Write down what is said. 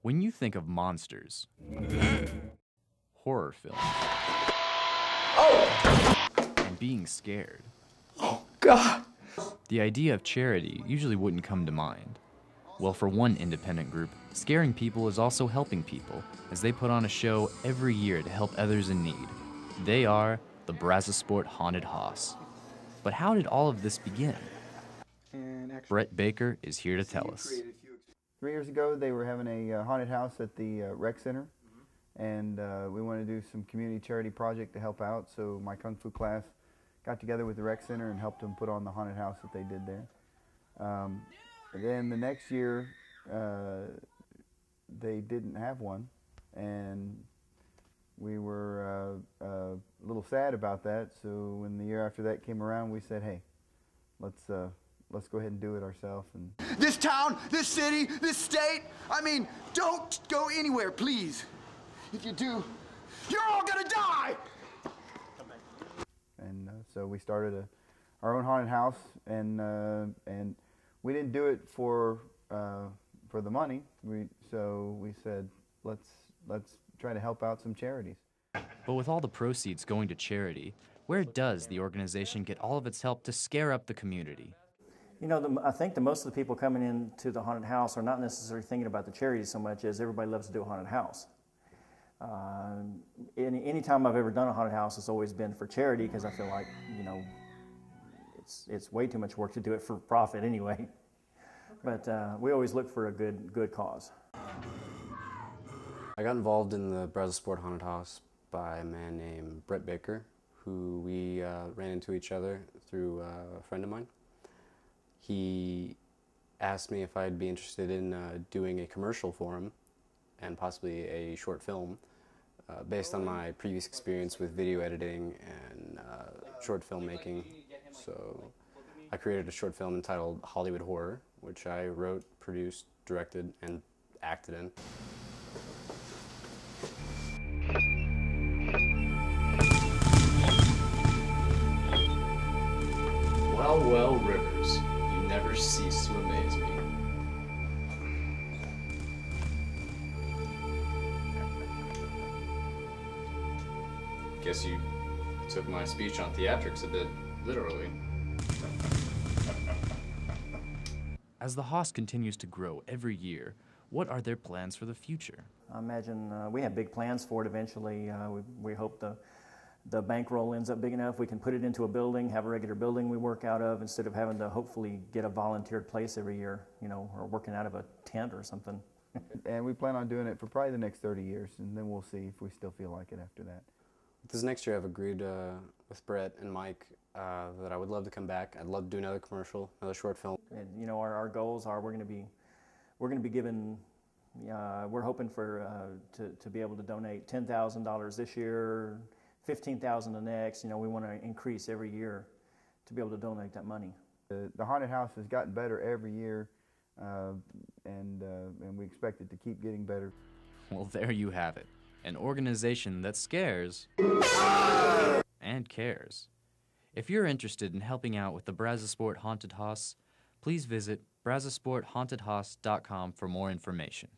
When you think of monsters, horror films, and being scared, Oh, God! the idea of charity usually wouldn't come to mind. Well, for one independent group, scaring people is also helping people, as they put on a show every year to help others in need. They are the Brazosport Haunted Haus. But how did all of this begin? Brett Baker is here to tell us. 3 years ago, they were having a haunted house at the rec center, and we wanted to do some community charity project to help out, so my Kung Fu class got together with the rec center and helped them put on the haunted house that they did there. And then the next year, they didn't have one, and we were a little sad about that, so when the year after that came around, we said, hey, let's go ahead and do it ourselves. And This town, this city, this state, I mean, don't go anywhere, please. If you do, you're all gonna die! And so we started our own haunted house, and we didn't do it for the money. So we said, let's try to help out some charities. But with all the proceeds going to charity, where does the organization get all of its help to scare up the community? You know, I think that most of the people coming into the haunted house are not necessarily thinking about the charities so much as everybody loves to do a haunted house. Any time I've ever done a haunted house, it's always been for charity because I feel like, you know, it's way too much work to do it for profit anyway. But we always look for a good cause. I got involved in the Brazosport Haunted Haus by a man named Brett Baker, who we ran into each other through a friend of mine. He asked me if I'd be interested in doing a commercial for him and possibly a short film based on my previous experience with video editing and short filmmaking. So I created a short film entitled Hollywood Horror, which I wrote, produced, directed, and acted in. Well, Rivers, you never cease to amaze me. Guess you took my speech on theatrics a bit literally. As the Haus continues to grow every year, what are their plans for the future? I imagine we have big plans for it eventually. We hope the bankroll ends up big enough we can put it into a building, have a regular building we work out of instead of having to hopefully get a volunteered place every year, you know, or working out of a tent or something. And we plan on doing it for probably the next 30 years, and then we'll see if we still feel like it after that. This next year I've agreed with Brett and Mike that I would love to come back. I'd love to do another commercial, another short film. And you know, our goals are we're going to be given. We're hoping for to be able to donate $10,000 this year, $15,000 the next. You know, we want to increase every year to be able to donate that money. The haunted house has gotten better every year, and we expect it to keep getting better. Well, there you have it. An organization that scares and cares. If you're interested in helping out with the Brazosport Haunted Haus, please visit brazosporthauntedhaus.com for more information.